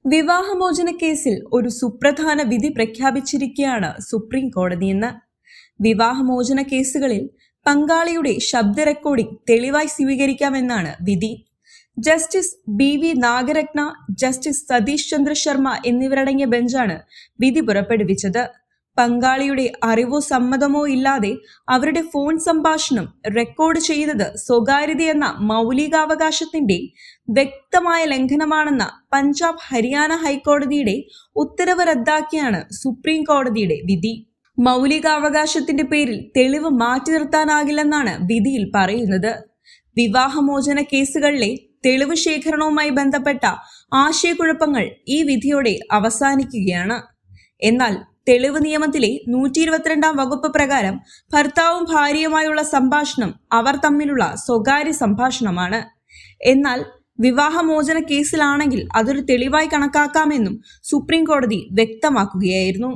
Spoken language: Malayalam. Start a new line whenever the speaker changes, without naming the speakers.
വിവാഹമോചന കേസിൽ ഒരു സുപ്രധാന വിധി പ്രഖ്യാപിച്ചിരിക്കുകയാണ് സുപ്രീം കോടതി ഇന്ന്. വിവാഹമോചന കേസുകളിൽ പങ്കാളിയുടെ ശബ്ദ റെക്കോർഡിംഗ് തെളിവായി സ്വീകരിക്കാമെന്നാണ് വിധി. Justice BV Nagarathna, justice Satish Chandra Sharma എന്നിവരടങ്ങിയ ബെഞ്ചാണ് വിധി പുറപ്പെടുവിച്ചത്. പങ്കാളിയുടെ അറിവോ സമ്മതമോ ഇല്ലാതെ അവരുടെ ഫോൺ സംഭാഷണം റെക്കോർഡ് ചെയ്തത് സ്വകാര്യതയെന്ന മൗലികാവകാശത്തിന്റെ വ്യക്തമായ ലംഘനമാണെന്ന പഞ്ചാബ്, ഹരിയാന ഹൈക്കോടതിയുടെ ഉത്തരവ് റദ്ദാക്കിയാണ് സുപ്രീം കോടതിയുടെ വിധി. മൗലികാവകാശത്തിന്റെ പേരിൽ തെളിവ് മാറ്റി നിർത്താനാകില്ലെന്നാണ് വിധിയിൽ പറയുന്നത്. വിവാഹമോചന കേസുകളിലെ തെളിവ് ശേഖരണവുമായി ബന്ധപ്പെട്ട ആശയക്കുഴപ്പങ്ങൾ ഈ വിധിയോടെ അവസാനിക്കുകയാണ്. എന്നാൽ തെളിവ് നിയമത്തിലെ 122 വകുപ്പ് പ്രകാരം ഭർത്താവും ഭാര്യയുമായുള്ള സംഭാഷണം അവർ തമ്മിലുള്ള സ്വകാര്യ സംഭാഷണമാണ്. എന്നാൽ വിവാഹമോചന കേസിലാണെങ്കിൽ അതൊരു തെളിവായി കണക്കാക്കാമെന്നും സുപ്രീം കോടതി വ്യക്തമാക്കുകയായിരുന്നു.